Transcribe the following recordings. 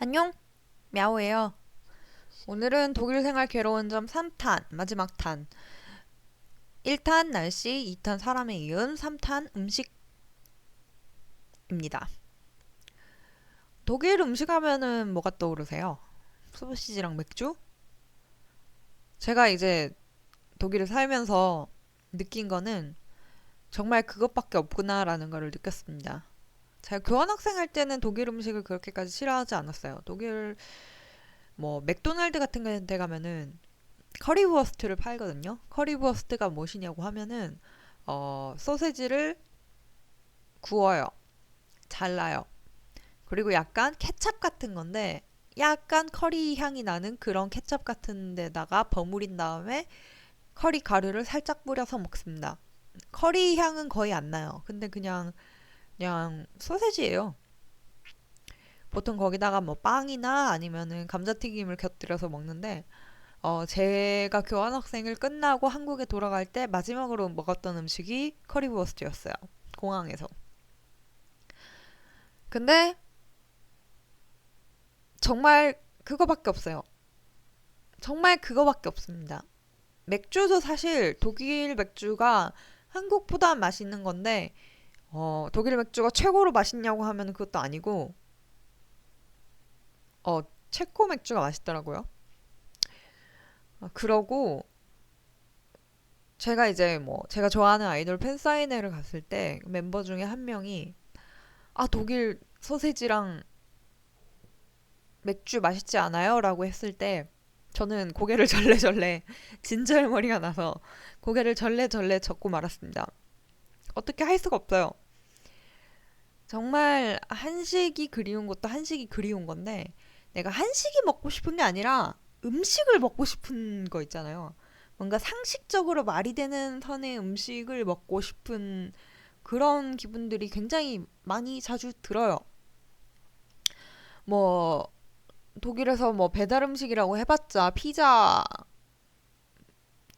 안녕, мя오예요. 오늘은 독일 생활 괴로운 점 3탄, 마지막 탄. 1탄 날씨, 2탄 사람에 이은, 3탄 음식입니다. 독일 음식 하면은 뭐가 떠오르세요? 소시지랑 맥주? 제가 이제 독일에 살면서 느낀 거는 정말 그것밖에 없구나라는 거를 느꼈습니다. 제가 교환학생 할 때는 독일 음식을 그렇게까지 싫어하지 않았어요. 독일 뭐 맥도날드 같은 데 가면은 커리부어스트를 팔거든요. 커리부어스트가 무엇이냐고 하면은 소세지를 구워요. 잘라요. 그리고 약간 케찹 같은 건데 약간 커리 향이 나는 그런 케찹 같은 데다가 버무린 다음에 커리 가루를 살짝 뿌려서 먹습니다. 커리 향은 거의 안 나요. 근데 그냥 소세지예요. 보통 거기다가 뭐 빵이나 아니면은 감자튀김을 곁들여서 먹는데 제가 교환학생을 끝나고 한국에 돌아갈 때 마지막으로 먹었던 음식이 커리부어스트였어요. 공항에서. 근데 정말 그거밖에 없어요. 정말 그거밖에 없습니다. 맥주도 사실 독일 맥주가 한국보다 맛있는 건데, 독일 맥주가 최고로 맛있냐고 하면 그것도 아니고, 어, 체코 맥주가 맛있더라고요. 그러고, 제가 이제 뭐, 제가 좋아하는 아이돌 팬사인회를 갔을 때 멤버 중에 한 명이, 독일 소세지랑 맥주 맛있지 않아요? 라고 했을 때 저는 고개를 절레절레 진절머리가 나서 고개를 절레절레 젓고 말았습니다. 어떻게 할 수가 없어요. 정말 한식이 그리운 것도 한식이 그리운 건데 내가 한식이 먹고 싶은 게 아니라 음식을 먹고 싶은 거 있잖아요. 뭔가 상식적으로 말이 되는 선의 음식을 먹고 싶은 그런 기분들이 굉장히 많이 자주 들어요. 뭐 독일에서 뭐 배달 음식이라고 해봤자 피자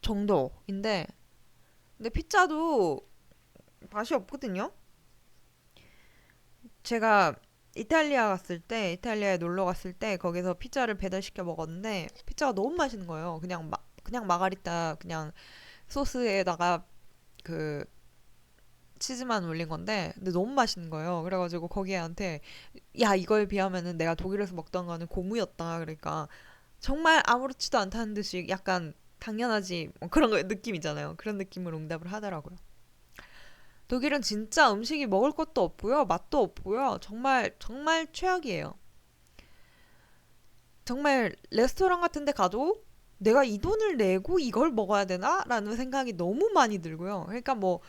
정도인데 근데 피자도 맛이 없거든요. 제가 이탈리아에 놀러 갔을 때 거기서 피자를 배달시켜 먹었는데 피자가 너무 맛있는 거예요. 그냥 마가리타 그냥 소스에다가 그 치즈만 올린 건데 근데 너무 맛있는 거예요. 그래가지고 거기한테 야 이거에 비하면은 내가 독일에서 먹던 거는 고무였다. 그러니까 정말 아무렇지도 않다는 듯이 약간 당연하지 뭐 그런 거 느낌 있잖아요. 그런 느낌으로 응답을 하더라고요. 독일은 진짜 음식이 먹을 것도 없고요. 맛도 없고요. 정말 정말 최악이에요. 정말 레스토랑 같은 데 가도 내가 이 돈을 내고 이걸 먹어야 되나? 라는 생각이 너무 많이 들고요. 그러니까 뭐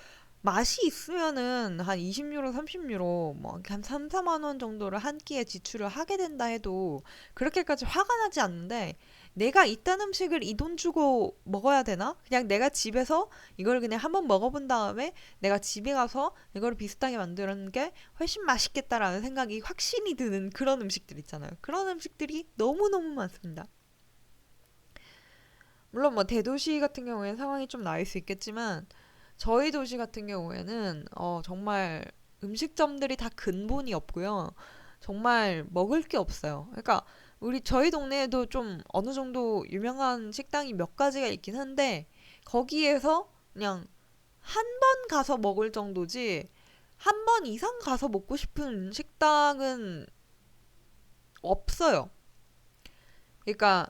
맛이 있으면은 한 20유로, 30유로, 뭐 한 3, 4만 원 정도를 한 끼에 지출을 하게 된다 해도 그렇게까지 화가 나지 않는데 내가 이딴 음식을 이 돈 주고 먹어야 되나? 그냥 내가 집에서 이걸 그냥 한번 먹어본 다음에 내가 집에 가서 이걸 비슷하게 만드는 게 훨씬 맛있겠다라는 생각이 확신이 드는 그런 음식들 있잖아요. 그런 음식들이 너무너무 많습니다. 물론 뭐 대도시 같은 경우에는 상황이 좀 나을 수 있겠지만 저희 도시 같은 경우에는 정말 음식점들이 다 근본이 없고요. 정말 먹을 게 없어요. 그러니까 저희 동네에도 좀 어느 정도 유명한 식당이 몇 가지가 있긴 한데 거기에서 그냥 한 번 가서 먹을 정도지 한 번 이상 가서 먹고 싶은 식당은 없어요. 그러니까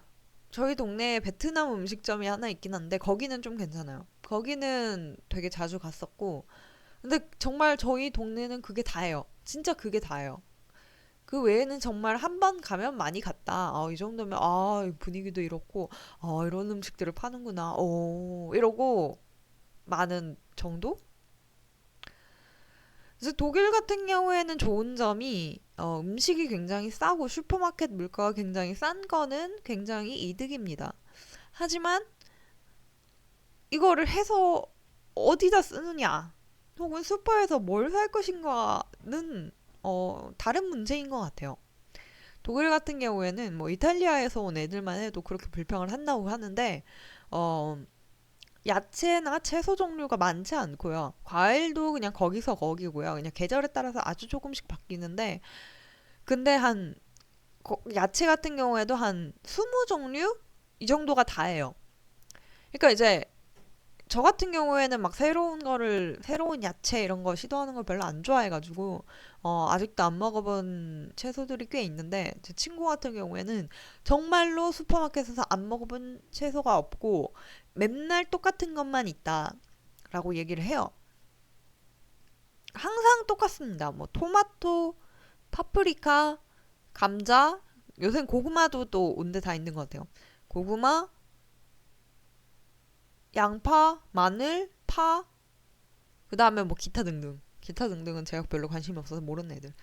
저희 동네에 베트남 음식점이 하나 있긴 한데 거기는 좀 괜찮아요. 거기는 되게 자주 갔었고 근데 정말 저희 동네는 그게 다예요. 진짜 그게 다예요. 그 외에는 정말 한 번 가면 많이 갔다. 이 정도면 분위기도 이렇고 이런 음식들을 파는구나. 이러고 많은 정도? 그래서 독일 같은 경우에는 좋은 점이 음식이 굉장히 싸고 슈퍼마켓 물가가 굉장히 싼 거는 굉장히 이득입니다. 하지만 이거를 해서 어디다 쓰느냐 혹은 슈퍼에서 뭘 살 것인가는 다른 문제인 것 같아요. 독일 같은 경우에는 뭐 이탈리아에서 온 애들만 해도 그렇게 불평을 한다고 하는데 어, 야채나 채소 종류가 많지 않고요. 과일도 그냥 거기서 거기고요. 그냥 계절에 따라서 아주 조금씩 바뀌는데 근데 한 야채 같은 경우에도 한 20종류? 이 정도가 다예요. 그러니까 이제 저 같은 경우에는 막 새로운 야채 이런 거 시도하는 걸 별로 안 좋아해가지고, 아직도 안 먹어본 채소들이 꽤 있는데, 제 친구 같은 경우에는 정말로 슈퍼마켓에서 안 먹어본 채소가 없고, 맨날 똑같은 것만 있다라고 얘기를 해요. 항상 똑같습니다. 뭐, 토마토, 파프리카, 감자, 요새 고구마도 또 온데 다 있는 것 같아요. 고구마, 양파, 마늘, 파, 그 다음에 뭐 기타 등등. 기타 등등은 제가 별로 관심이 없어서 모르는 애들.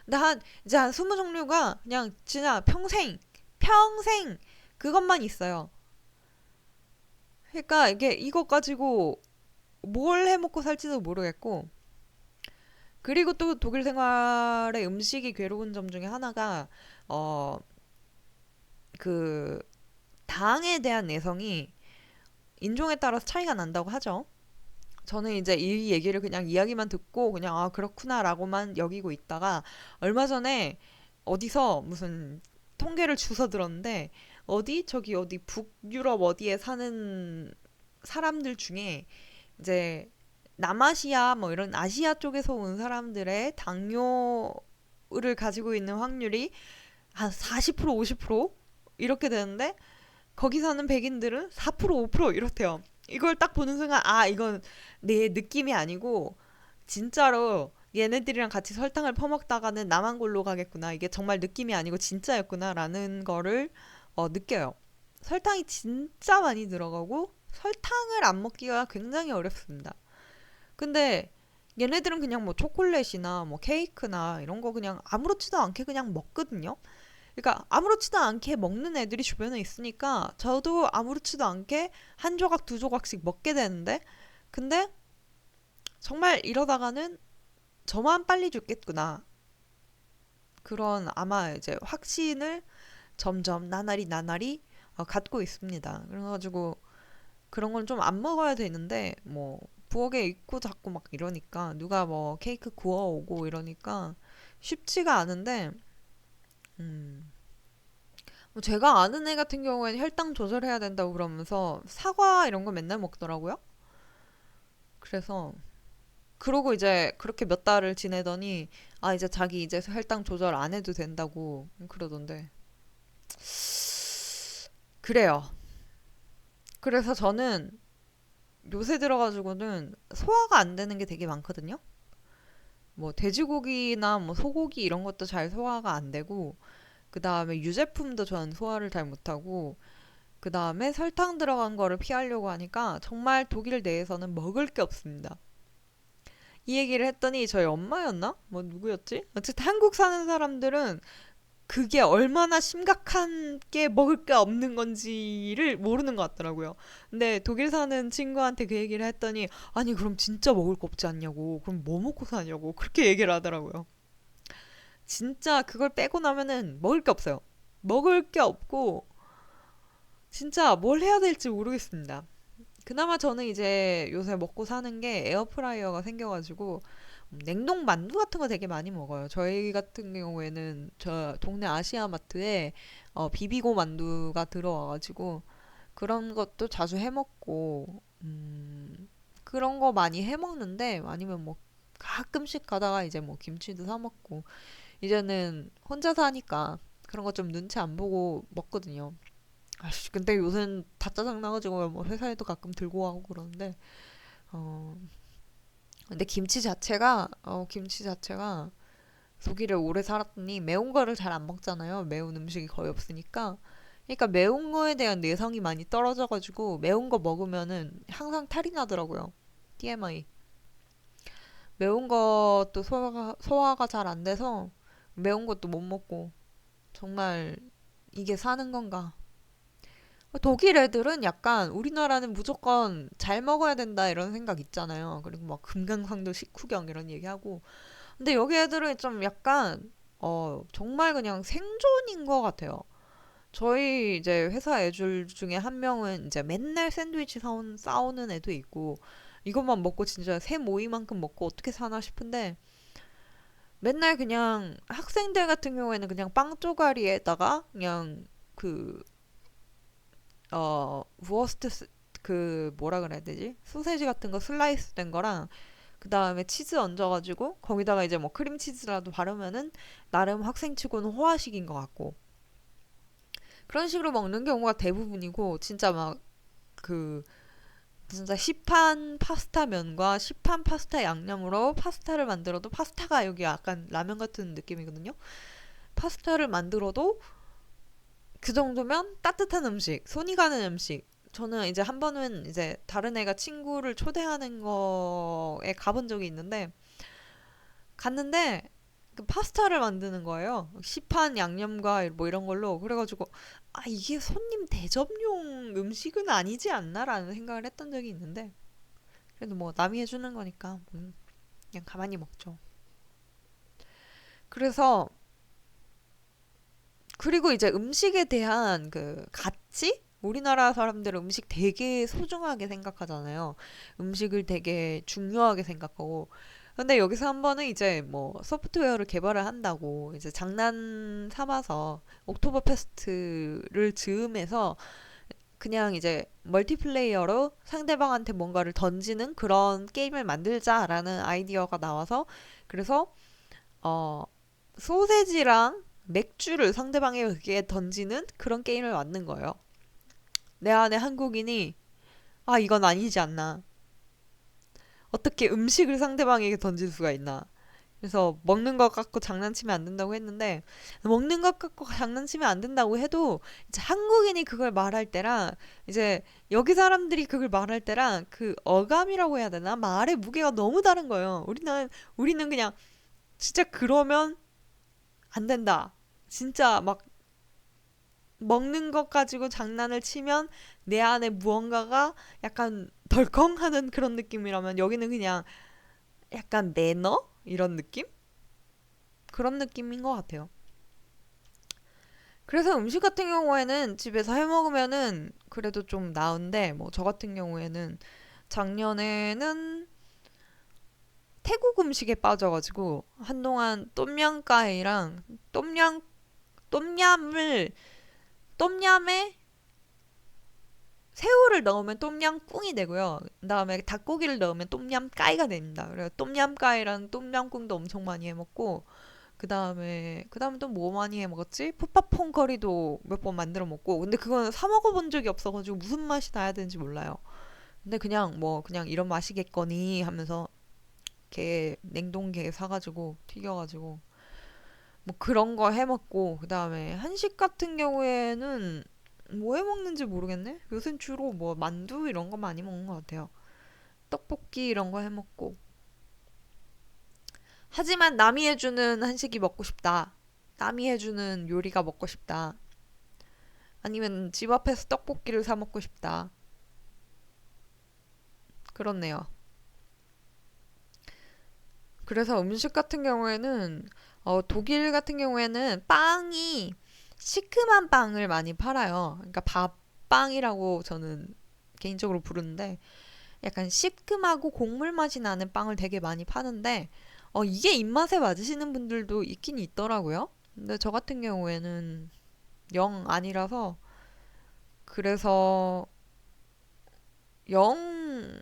근데 이제 한 20종류가 그냥 진짜 평생 그것만 있어요. 그러니까 이거 가지고 뭘 해 먹고 살지도 모르겠고. 그리고 또 독일 생활의 음식이 괴로운 점 중에 하나가, 어, 그, 당에 대한 내성이 인종에 따라서 차이가 난다고 하죠. 저는 이제 이 얘기를 그냥 이야기만 듣고 그냥 아 그렇구나라고만 여기고 있다가 얼마 전에 어디서 무슨 통계를 주워 들었는데 저기 어디 북유럽 어디에 사는 사람들 중에 이제 남아시아 뭐 이런 아시아 쪽에서 온 사람들의 당뇨를 가지고 있는 확률이 한 40% 50% 이렇게 되는데 거기 사는 백인들은 4% 5% 이렇대요. 이걸 딱 보는 순간 아 이건 내 느낌이 아니고 진짜로 얘네들이랑 같이 설탕을 퍼먹다가는 나만 골로 가겠구나. 이게 정말 느낌이 아니고 진짜였구나라는 거를 느껴요. 설탕이 진짜 많이 들어가고 설탕을 안 먹기가 굉장히 어렵습니다. 근데 얘네들은 그냥 뭐 초콜릿이나 뭐 케이크나 이런 거 그냥 아무렇지도 않게 그냥 먹거든요. 그러니까 아무렇지도 않게 먹는 애들이 주변에 있으니까 저도 아무렇지도 않게 한 조각 두 조각씩 먹게 되는데 근데 정말 이러다가는 저만 빨리 죽겠구나. 그런 아마 이제 확신을 점점 나날이 갖고 있습니다. 그래가지고 그런 건 좀 안 먹어야 되는데 뭐 부엌에 있고 자꾸 막 이러니까 누가 뭐 케이크 구워오고 이러니까 쉽지가 않은데 음, 뭐 제가 아는 애 같은 경우에는 혈당 조절해야 된다고 그러면서 사과 이런 거 맨날 먹더라고요. 그래서 그러고 이제 그렇게 몇 달을 지내더니 아 이제 자기 이제 혈당 조절 안 해도 된다고 그러던데 그래요. 그래서 저는 요새 들어가지고는 소화가 안 되는 게 되게 많거든요. 뭐 돼지고기나 뭐 소고기 이런 것도 잘 소화가 안 되고 그 다음에 유제품도 전 소화를 잘 못하고 그 다음에 설탕 들어간 거를 피하려고 하니까 정말 독일 내에서는 먹을 게 없습니다. 이 얘기를 했더니 저희 엄마였나? 뭐 누구였지? 어쨌든 한국 사는 사람들은 그게 얼마나 심각한 게 먹을 게 없는 건지를 모르는 것 같더라고요. 근데 독일 사는 친구한테 그 얘기를 했더니 아니 그럼 진짜 먹을 거 없지 않냐고 그럼 뭐 먹고 사냐고 그렇게 얘기를 하더라고요. 진짜 그걸 빼고 나면은 먹을 게 없어요. 먹을 게 없고 진짜 뭘 해야 될지 모르겠습니다. 그나마 저는 이제 요새 먹고 사는 게 에어프라이어가 생겨가지고 냉동 만두 같은 거 되게 많이 먹어요. 저희 같은 경우에는 저 동네 아시아 마트에 비비고 만두가 들어와가지고 그런 것도 자주 해 먹고 그런 거 많이 해 먹는데 아니면 뭐 가끔씩 가다가 이제 뭐 김치도 사 먹고 이제는 혼자 사니까 그런 거 좀 눈치 안 보고 먹거든요. 아씨, 근데 요새는 다 짜증나가지고 뭐 회사에도 가끔 들고 가고 그러는데 어 근데 김치 자체가 독일에 오래 살았더니 매운 거를 잘 안 먹잖아요. 매운 음식이 거의 없으니까. 그러니까 매운 거에 대한 내성이 많이 떨어져가지고 매운 거 먹으면은 항상 탈이 나더라고요. TMI. 매운 것도 소화가 잘 안 돼서 매운 것도 못 먹고 정말 이게 사는 건가? 독일 애들은 약간 우리나라는 무조건 잘 먹어야 된다 이런 생각 있잖아요. 그리고 막 금강산도 식후경 이런 얘기하고. 근데 여기 애들은 좀 약간 정말 그냥 생존인 것 같아요. 저희 이제 회사 애들 중에 한 명은 이제 맨날 샌드위치 싸우는 애도 있고 이것만 먹고 진짜 새 모이만큼 먹고 어떻게 사나 싶은데 맨날 그냥 학생들 같은 경우에는 그냥 빵 쪼가리에다가 그냥 그, 워스트, 그, 뭐라 그래야 되지? 소세지 같은 거 슬라이스 된 거랑 그 다음에 치즈 얹어가지고 거기다가 이제 뭐 크림치즈라도 바르면은 나름 학생치고는 호화식인 것 같고 그런 식으로 먹는 경우가 대부분이고 진짜 막 그 진짜 시판 파스타 면과 시판 파스타 양념으로 파스타를 만들어도 파스타가 여기 약간 라면 같은 느낌이거든요. 파스타를 만들어도 그 정도면 따뜻한 음식, 손이 가는 음식. 저는 이제 한 번은 이제 다른 애가 친구를 초대하는 거에 가본 적이 있는데 갔는데 그 파스타를 만드는 거예요. 시판 양념과 뭐 이런 걸로. 그래가지고 아 이게 손님 대접용 음식은 아니지 않나라는 생각을 했던 적이 있는데 그래도 뭐 남이 해주는 거니까 그냥 가만히 먹죠. 그래서 그리고 이제 음식에 대한 그 가치? 우리나라 사람들은 음식 되게 소중하게 생각하잖아요. 음식을 되게 중요하게 생각하고. 근데 여기서 한 번은 이제 뭐 소프트웨어를 개발을 한다고 이제 장난 삼아서 옥토버 페스트를 즈음해서 그냥 이제 멀티플레이어로 상대방한테 뭔가를 던지는 그런 게임을 만들자라는 아이디어가 나와서 그래서 어 소세지랑 맥주를 상대방에게 던지는 그런 게임을 만든 거예요. 내 안에 한국인이 아 이건 아니지 않나. 어떻게 음식을 상대방에게 던질 수가 있나. 그래서 먹는 것 갖고 장난치면 안 된다고 했는데 먹는 것 갖고 장난치면 안 된다고 해도 이제 한국인이 그걸 말할 때랑 이제 여기 사람들이 그걸 말할 때랑 그 어감이라고 해야 되나 말의 무게가 너무 다른 거예요. 우리는 그냥 진짜 그러면 안 된다. 진짜 막 먹는 것 가지고 장난을 치면 내 안에 무언가가 약간 덜컹하는 그런 느낌이라면 여기는 그냥 약간 매너 이런 느낌? 그런 느낌인 것 같아요. 그래서 음식 같은 경우에는 집에서 해 먹으면은 그래도 좀 나은데 뭐 저 같은 경우에는 작년에는 태국 음식에 빠져가지고 한동안 똠양가이랑 똠양 똠얌을 똠얌에 새우를 넣으면 똠얌꿍이 되고요. 그다음에 닭고기를 넣으면 똠얌까이가 됩니다. 그래서 똠얌까이랑 똠얌꿍도 엄청 많이 해 먹고 그다음에 또 뭐 많이 해 먹었지? 푸파퐁 커리도 몇 번 만들어 먹고 근데 그거는 사 먹어본 적이 없어가지고 무슨 맛이 나야 되는지 몰라요. 근데 그냥 뭐 그냥 이런 맛이겠거니 하면서 게 냉동게 사가지고 튀겨가지고 뭐 그런 거 해 먹고 그다음에 한식 같은 경우에는 뭐 해 먹는지 모르겠네. 요새 주로 뭐 만두 이런 거 많이 먹는 것 같아요. 떡볶이 이런 거 해 먹고. 하지만 남이 해주는 한식이 먹고 싶다. 남이 해주는 요리가 먹고 싶다. 아니면 집 앞에서 떡볶이를 사 먹고 싶다. 그렇네요. 그래서 음식 같은 경우에는 독일 같은 경우에는 빵이 시큼한 빵을 많이 팔아요. 그러니까 밥빵이라고 저는 개인적으로 부르는데 약간 시큼하고 곡물 맛이 나는 빵을 되게 많이 파는데 이게 입맛에 맞으시는 분들도 있긴 있더라고요. 근데 저 같은 경우에는 영 아니라서 그래서 영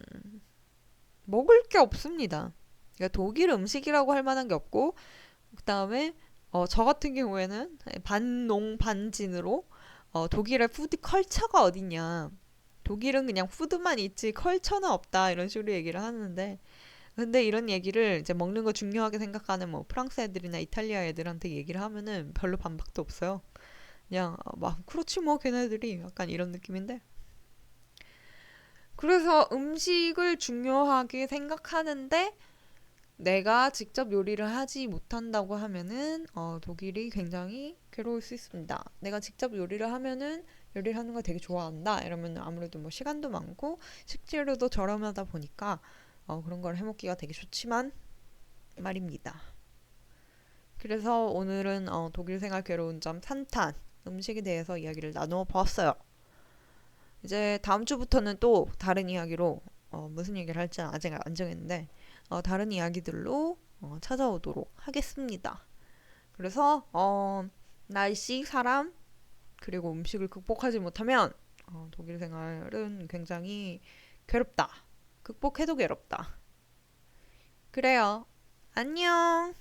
먹을 게 없습니다. 그러니까 독일 음식이라고 할 만한 게 없고 그다음에 저 같은 경우에는 반농 반진으로 독일의 푸드 컬처가 어딨냐. 독일은 그냥 푸드만 있지 컬처는 없다 이런 식으로 얘기를 하는데 근데 이런 얘기를 이제 먹는 거 중요하게 생각하는 뭐 프랑스 애들이나 이탈리아 애들한테 얘기를 하면은 별로 반박도 없어요. 그냥 막 그렇지 뭐 걔네들이 약간 이런 느낌인데 그래서 음식을 중요하게 생각하는데 내가 직접 요리를 하지 못한다고 하면은 독일이 굉장히 괴로울 수 있습니다. 내가 직접 요리를 하면은 요리를 하는 걸 되게 좋아한다. 이러면 아무래도 뭐 시간도 많고 식재료도 저렴하다 보니까 그런 걸 해먹기가 되게 좋지만 말입니다. 그래서 오늘은 독일 생활 괴로운 점 3탄 음식에 대해서 이야기를 나누어 보았어요. 이제 다음 주부터는 또 다른 이야기로 무슨 얘기를 할지는 아직 안 정했는데 다른 이야기들로 찾아오도록 하겠습니다. 그래서 날씨, 사람, 그리고 음식을 극복하지 못하면 독일 생활은 굉장히 괴롭다. 극복해도 괴롭다. 그래요. 안녕.